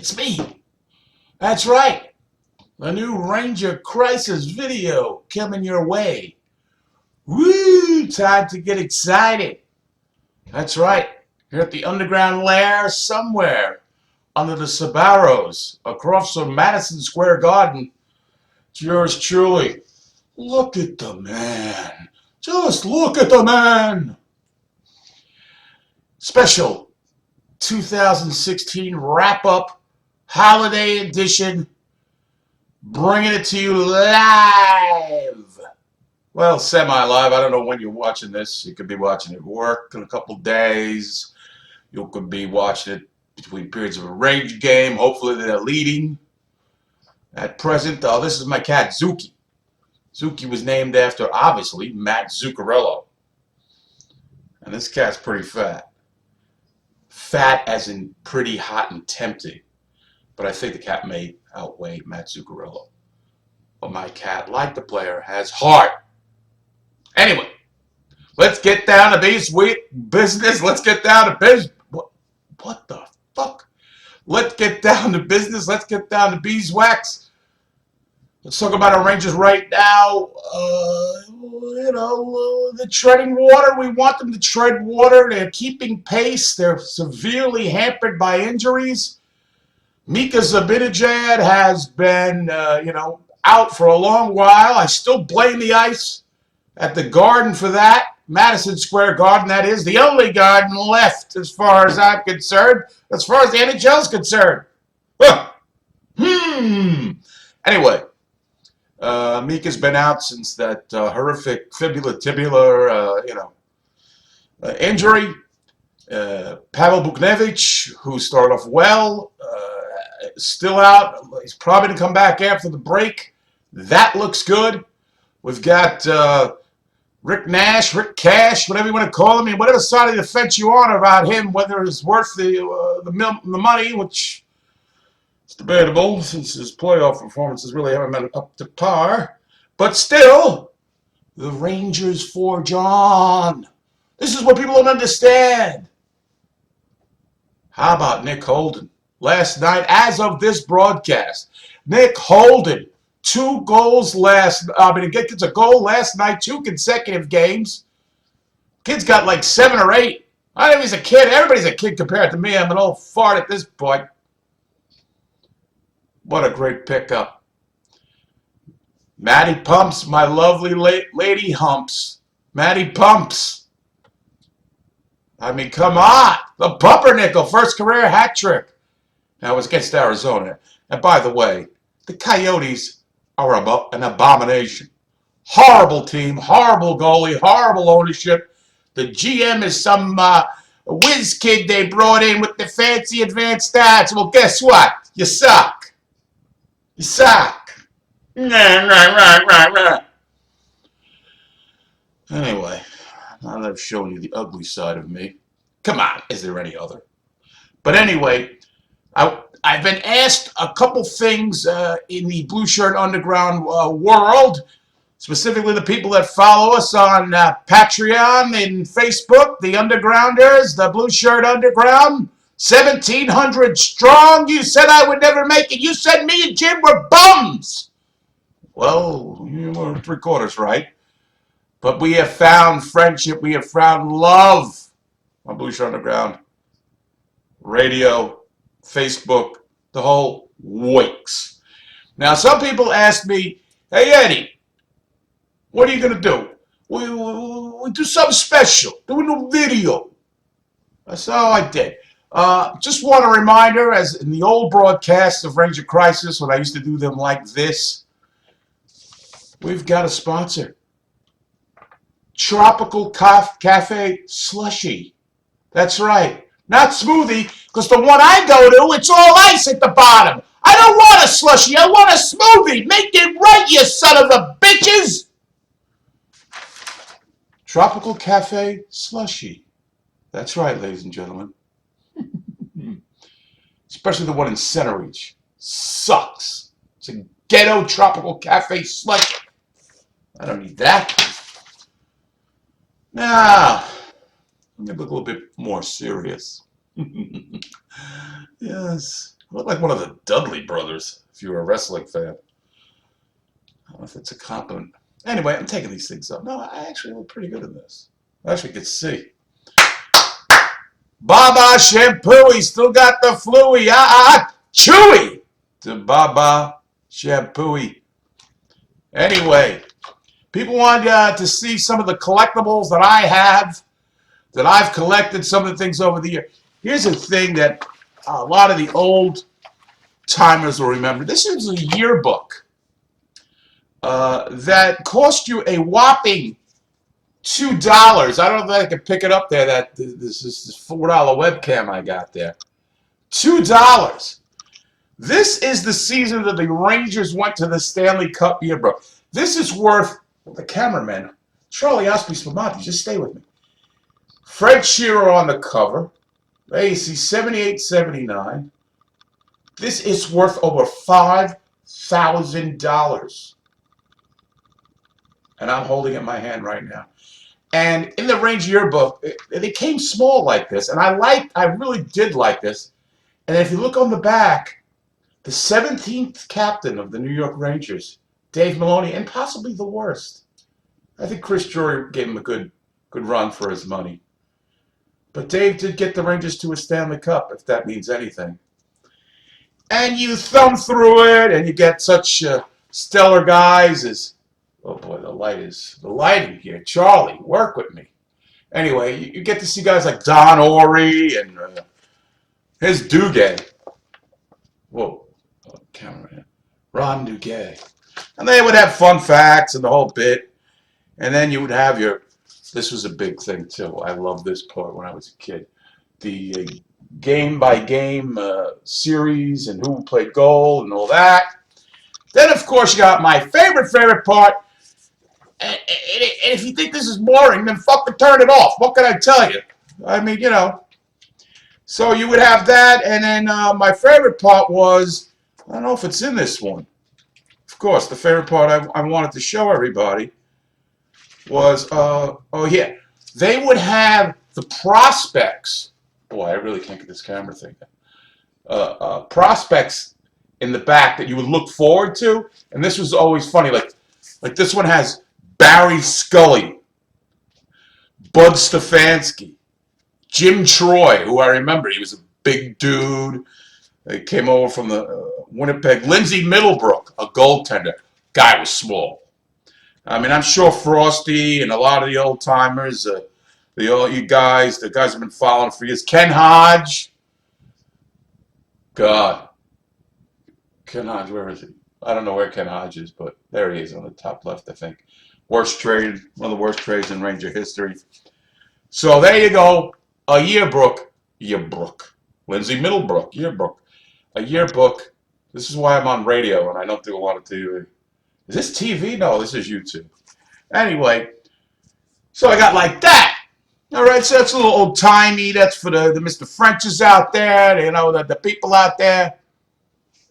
It's me. That's right. A new Ranger Crisis video coming your way. Woo! Time to get excited. That's right. Here at the underground lair somewhere under the Sbarros across from Madison Square Garden. It's yours truly. Look at the man. Just look at the man. Special 2016 wrap-up holiday edition. Bringing it to you live. Well, semi-live. I don't know when you're watching this. You could be watching it at work in a couple days. You could be watching it between periods of a range game. Hopefully they're leading. At present, this is my cat, Zuki. Zuki was named after, obviously, Matt Zuccarello. And this cat's pretty fat. Fat as in pretty hot and tempting. But I think the cat may outweigh Matt Zuccarello. But my cat, like the player, has heart. Anyway, let's get down to business. Let's get down to business. What the fuck? Let's get down to business. Let's get down to beeswax. Let's talk about our Rangers right now. They're treading water. We want them to tread water. They're keeping pace. They're severely hampered by injuries. Mika Zibanejad has been, out for a long while. I still blame the ice at the Garden for that. Madison Square Garden, that is. The only garden left as far as I'm concerned. As far as the NHL is concerned. Anyway, Mika's been out since that horrific fibula-tibular, injury. Pavel Buchnevich, who started off well, still out. He's probably going to come back after the break. That looks good. We've got Rick Nash, Rick Cash, whatever you want to call him, and whatever side of the fence you on about him, whether it's worth the money, which is debatable since his playoff performances really haven't been up to par. But still, the Rangers forge on. This is what people don't understand. How about Nick Holden? Last night, as of this broadcast, Nick Holden, 2 goals gets a goal last night, 2 consecutive games. Kid's got like 7 or 8. I don't know if he's a kid. Everybody's a kid compared to me. I'm an old fart at this point. What a great pickup. Maddie Pumps, my lovely lady humps. Maddie Pumps. I mean, come on. The pumpernickel, first career hat trick. Now, it was against Arizona. And by the way, the Coyotes are an abomination. Horrible team, horrible goalie, horrible ownership. The GM is some whiz kid they brought in with the fancy advanced stats. Well, guess what? You suck. You suck. Anyway, now that I've shown you the ugly side of me, come on, is there any other? But anyway, I've been asked a couple things in the Blue Shirt Underground world, specifically the people that follow us on Patreon and Facebook, the Undergrounders, the Blue Shirt Underground, 1,700 strong. You said I would never make it. You said me and Jim were bums. Well, you were 3/4 right. But we have found friendship. We have found love on Blue Shirt Underground. Radio, Facebook, the whole wakes. Now, some people ask me, hey, Eddie, what are you going to do? We do something special. Do a new video. That's all I did. Just want a reminder, as in the old broadcasts of Ranger Crisis, when I used to do them like this, we've got a sponsor. Tropical Cafe Slushy. That's right. Not smoothie, because the one I go to, it's all ice at the bottom. I don't want a slushy. I want a smoothie. Make it right, you son of a bitches. Tropical Cafe Slushy. That's right, ladies and gentlemen. Especially the one in Centereach. Sucks. It's a ghetto Tropical Cafe Slushy. I don't need that. Now, let me look a little bit more serious. Yes, look like one of the Dudley brothers, if you're a wrestling fan. I don't know if it's a compliment. Anyway, I'm taking these things up. No, I actually look pretty good in this. I actually can see. Baba Shampoo, he still got the fluey. Chewy to Baba Shampoo. Anyway, people want to see some of the collectibles that I have, that I've collected, some of the things over the year. Here's a thing that a lot of the old timers will remember. This is a yearbook that cost you a whopping $2. I don't know if I can pick it up there. That this is this $4 webcam I got there. $2. This is the season that the Rangers went to the Stanley Cup yearbook. This is worth, the cameraman, Charlie Osby Spumati, just stay with me. Fred Shearer on the cover. AC 78-79. This is worth over $5,000. And I'm holding it in my hand right now. And in the Ranger yearbook, it came small like this. And I really did like this. And if you look on the back, the 17th captain of the New York Rangers, Dave Maloney, and possibly the worst. I think Chris Drury gave him a good run for his money. But Dave did get the Rangers to a Stanley Cup, if that means anything. And you thumb through it, and you get such stellar guys as, oh boy, the lighting here. Charlie, work with me. Anyway, you get to see guys like Don Orey and his Duguay. Whoa, camera. Ron Duguay. And they would have fun facts and the whole bit. And then you would have your, this was a big thing too. I loved this part when I was a kid. The game-by-game series and who played goal and all that. Then, of course, you got my favorite part. And if you think this is boring, then fucking turn it off. What can I tell you? I mean, you know. So you would have that. And then my favorite part was, I don't know if it's in this one. Of course, the favorite part I wanted to show everybody was, oh yeah, they would have the prospects. Boy, I really can't get this camera thing. Prospects in the back that you would look forward to, and this was always funny. Like this one has Barry Scully, Bud Stefanski, Jim Troy, who I remember. He was a big dude. He came over from the Winnipeg. Lindsey Middlebrook, a goaltender. Guy was small. I mean, I'm sure Frosty and a lot of the old timers, the guys have been following for years. Ken Hodge. God. Ken Hodge, where is he? I don't know where Ken Hodge is, but there he is on the top left, I think. Worst trade, one of the worst trades in Ranger history. So there you go. A yearbook. Lindsey Middlebrook, yearbook. A yearbook. This is why I'm on radio and I don't do a lot of TV. Is this TV? No, this is YouTube. Anyway, so I got like that. All right, so that's a little old-timey. That's for the Mr. Frenches out there, you know, the people out there.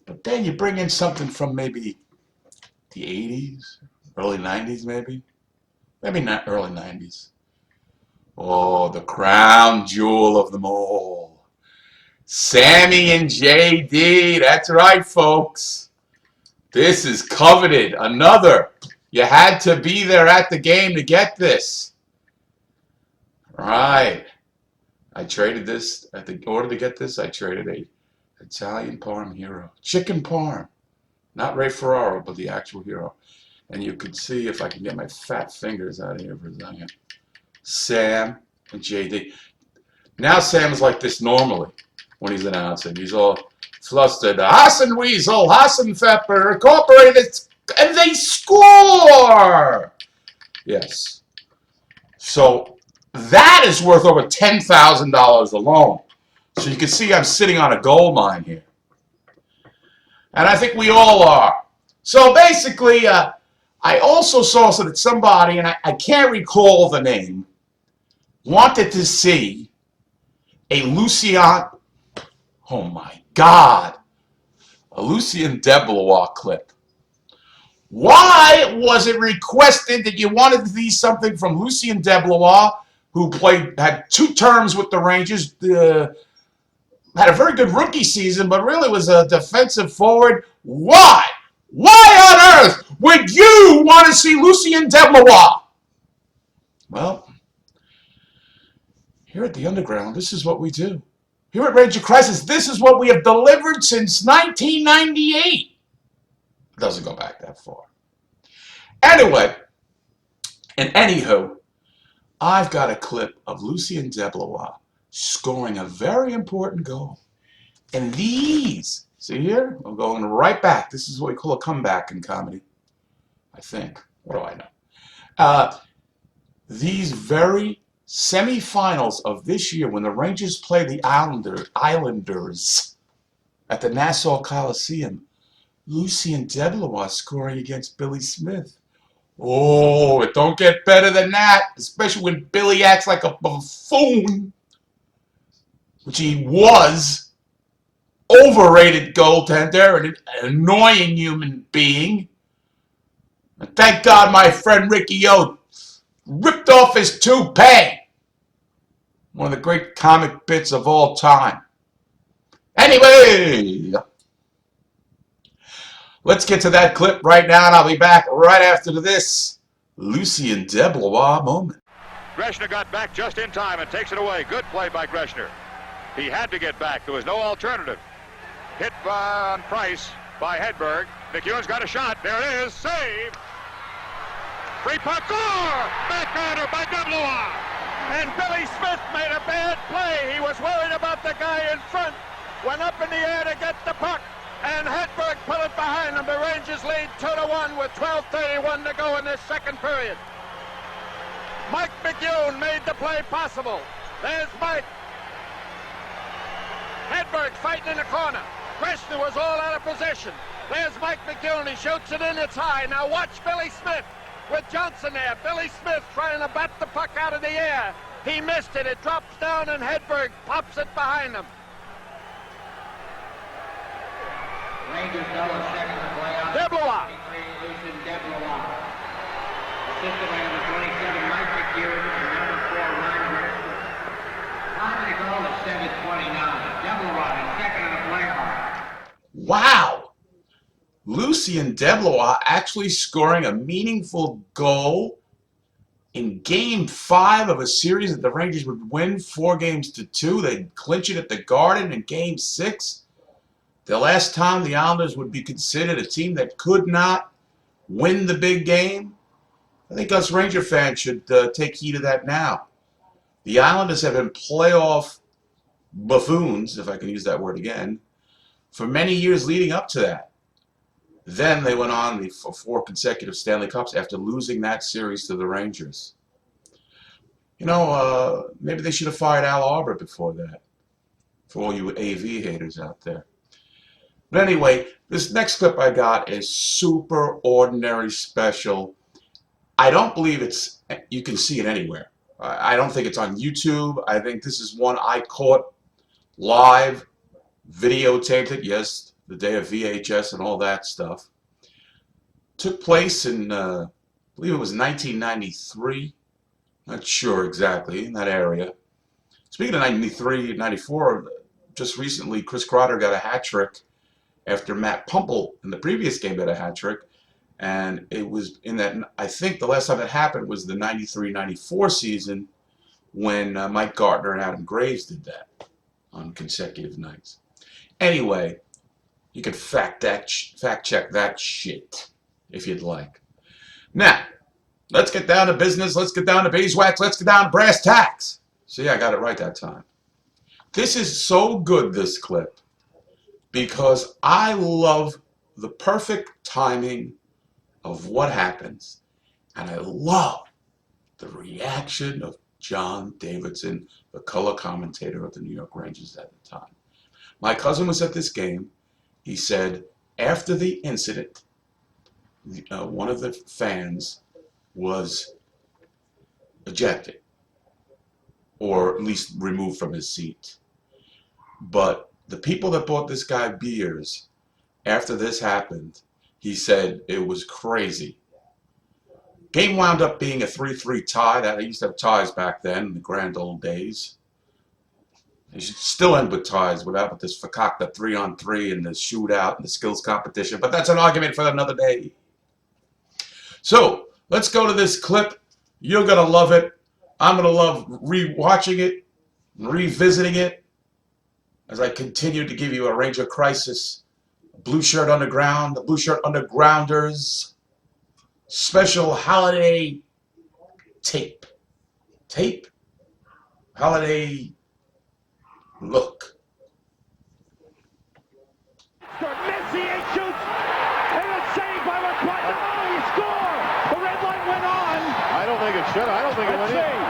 But then you bring in something from maybe the 80s, early 90s maybe. Maybe not early 90s. Oh, the crown jewel of them all. Sammy and JD. That's right, folks. This is coveted. Another. You had to be there at the game to get this. Right. I traded this. In order to get this, I traded a Italian Parm hero. Chicken Parm. Not Ray Ferraro, but the actual hero. And you can see, if I can get my fat fingers out of here for a second, Sam and JD. Now Sam is like this normally when he's announcing. He's all flustered. Hassan Weasel, Hassan Pepper, Incorporated, and they score! Yes. So that is worth over $10,000 alone. So you can see I'm sitting on a gold mine here. And I think we all are. So basically, I also saw that somebody, and I can't recall the name, wanted to see a Lucien, oh my God, a Lucien DeBlois clip. Why was it requested that you wanted to see something from Lucien DeBlois, who had 2 terms with the Rangers, had a very good rookie season, but really was a defensive forward. Why? Why on earth would you want to see Lucien DeBlois? Well, here at the Underground, this is what we do. Here at Ranger Crisis, this is what we have delivered since 1998. It doesn't go back that far. Anyway, and anywho, I've got a clip of Lucien DeBlois scoring a very important goal. And these, see here? I'm going right back. This is what we call a comeback in comedy, I think. What do I know? These very semifinals of this year, when the Rangers play the Islanders at the Nassau Coliseum, Lucien DeBlois scoring against Billy Smith. Oh, it don't get better than that, especially when Billy acts like a buffoon, which he was. Overrated goaltender and an annoying human being. And thank God my friend Ricky O ripped off his toupee. One of the great comic bits of all time. Anyway, let's get to that clip right now, and I'll be back right after this Lucien DeBlois moment. Greshner got back just in time and takes it away. Good play by Greshner. He had to get back. There was no alternative. Hit on Price by Hedberg. McEwen's got a shot. There it is. Save. Free puck. Score! Backhander by DeBlois. And Billy Smith made a bad play. He was worried about the guy in front. Went up in the air to get the puck. And Hedberg put it behind him. The Rangers lead 2-1 with 12:31 to go in this second period. Mike McEwen made the play possible. There's Mike. Hedberg fighting in the corner. Greshner was all out of position. There's Mike McEwen. He shoots it in. It's high. Now watch Billy Smith with Johnson there. Billy Smith trying to bat the puck out of the air. He missed it. It drops down and Hedberg pops it behind him. Rangers double second to play on. DeBlois. Lucien DeBlois. Assisted by number 27, Mike McEwen, and number 4, Ryan Greshner. Time to go is 7:29. DeBlois is second in the playoff. Wow! Lucien DeBlois actually scoring a meaningful goal in Game 5 of a series that the Rangers would win 4-2. They'd clinch it at the Garden in Game 6. The last time the Islanders would be considered a team that could not win the big game. I think us Ranger fans should take heed of that now. The Islanders have been playoff buffoons, if I can use that word again, for many years leading up to that. Then they went on for 4 consecutive Stanley Cups after losing that series to the Rangers. You know, maybe they should have fired Al Arbor before that, for all you AV haters out there. But anyway, this next clip I got is super ordinary special. I don't believe you can see it anywhere. I don't think it's on YouTube. I think this is one I caught live, videotaped it, yes, the day of VHS and all that stuff. Took place in, I believe it was 1993. Not sure exactly, in that area. Speaking of 93, 94, just recently Chris Kreider got a hat trick after Matt Pumple in the previous game had a hat trick. And it was in that, I think the last time it happened was the 93-94 season when Mike Gartner and Adam Graves did that on consecutive nights. Anyway, you can fact check that shit if you'd like. Now, let's get down to business. Let's get down to beeswax. Let's get down to brass tacks. See, I got it right that time. This is so good, this clip, because I love the perfect timing of what happens, and I love the reaction of John Davidson, the color commentator of the New York Rangers at the time. My cousin was at this game. He said after the incident, one of the fans was ejected, or at least removed from his seat. But the people that bought this guy beers after this happened, he said it was crazy. Game wound up being a 3-3 tie. That I used to have ties back then in the grand old days. You should still end with ties without this fakakta 3-on-3 and the shootout and the skills competition. But that's an argument for another day. So let's go to this clip. You're going to love it. I'm going to love rewatching it, revisiting it, as I continue to give you a Ranger Crisis, Blue Shirt Underground, the Blue Shirt Undergrounders special holiday tape. Holiday look. Messier shoots, and it's saved by LaCroix. Oh, he scored! The red light went on. I don't think it should. I don't think it went in.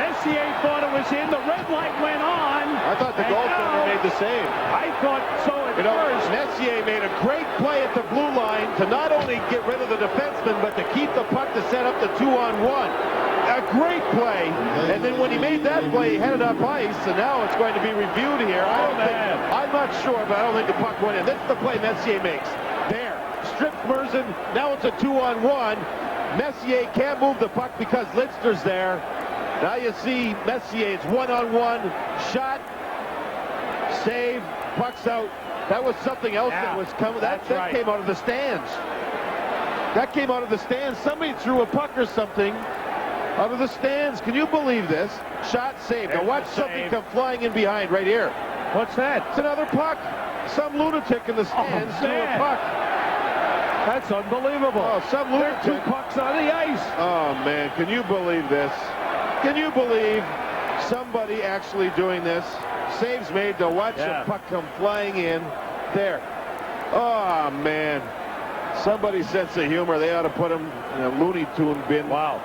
Messier thought it was in. The red light went on. I thought the goaltender made the save. I thought so at first. Messier made a great play at the blue line to not only get rid of the defenseman, but to keep the puck to set up the 2-on-1. A great play. And then when he made that play, he headed up ice, and now it's going to be reviewed here. I'm not sure, but I don't think the puck went in. This is the play Messier makes. There. Strips Merzen. Now it's a 2-on-1. Messier can't move the puck because Lidster's there. Now you see Messier, it's 1-on-1, shot, save, puck's out. That was something else that was coming. That came out of the stands. That came out of the stands. Somebody threw a puck or something out of the stands. Can you believe this? Shot, save. Now watch something come flying in behind right here. What's that? It's another puck. Some lunatic in the stands threw a puck. That's unbelievable. Oh, some lunatic. There are 2 pucks on the ice. Oh, man, can you believe this? Can you believe somebody actually doing this? Saves made to watch the puck come flying in. There. Oh, man. Somebody's sense of humor. They ought to put him in a Looney Tune bin. Wow.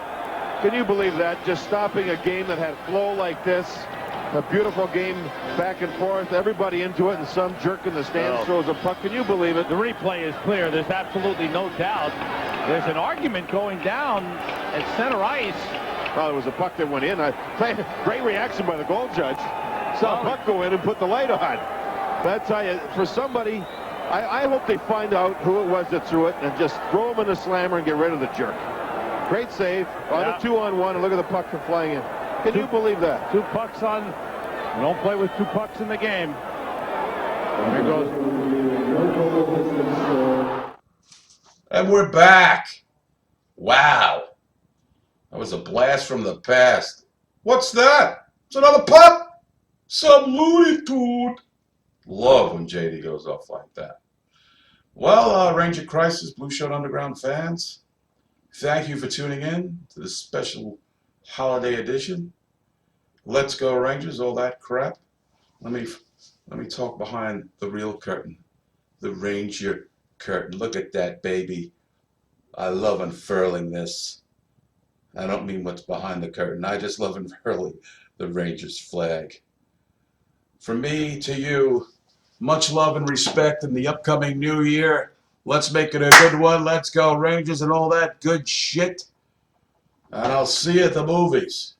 Can you believe that? Just stopping a game that had flow like this. A beautiful game back and forth. Everybody into it, and some jerk in the stands throws a puck. Can you believe it? The replay is clear. There's absolutely no doubt. There's an argument going down at center ice. Well, there was a puck that went in. Great reaction by the goal judge. Saw a puck go in and put the light on. But I tell you, for somebody, I hope they find out who it was that threw it and just throw him in the slammer and get rid of the jerk. Great save on a 2-on-1, and look at the puck come flying in. Can you believe that? 2 pucks on. You don't play with 2 pucks in the game. There goes. And we're back. Wow. That was a blast from the past. What's that? It's another puck? Some Looney Tune. Love when JD goes off like that. Well, Ranger Crisis, Blue Shirt Underground fans, thank you for tuning in to this special holiday edition. Let's go Rangers, all that crap. Let me talk behind the real curtain, the Ranger curtain. Look at that, baby. I love unfurling this. I don't mean what's behind the curtain. I just love unfurling the Rangers flag. From me to you, much love and respect in the upcoming new year. Let's make it a good one. Let's go Rangers and all that good shit. And I'll see you at the movies.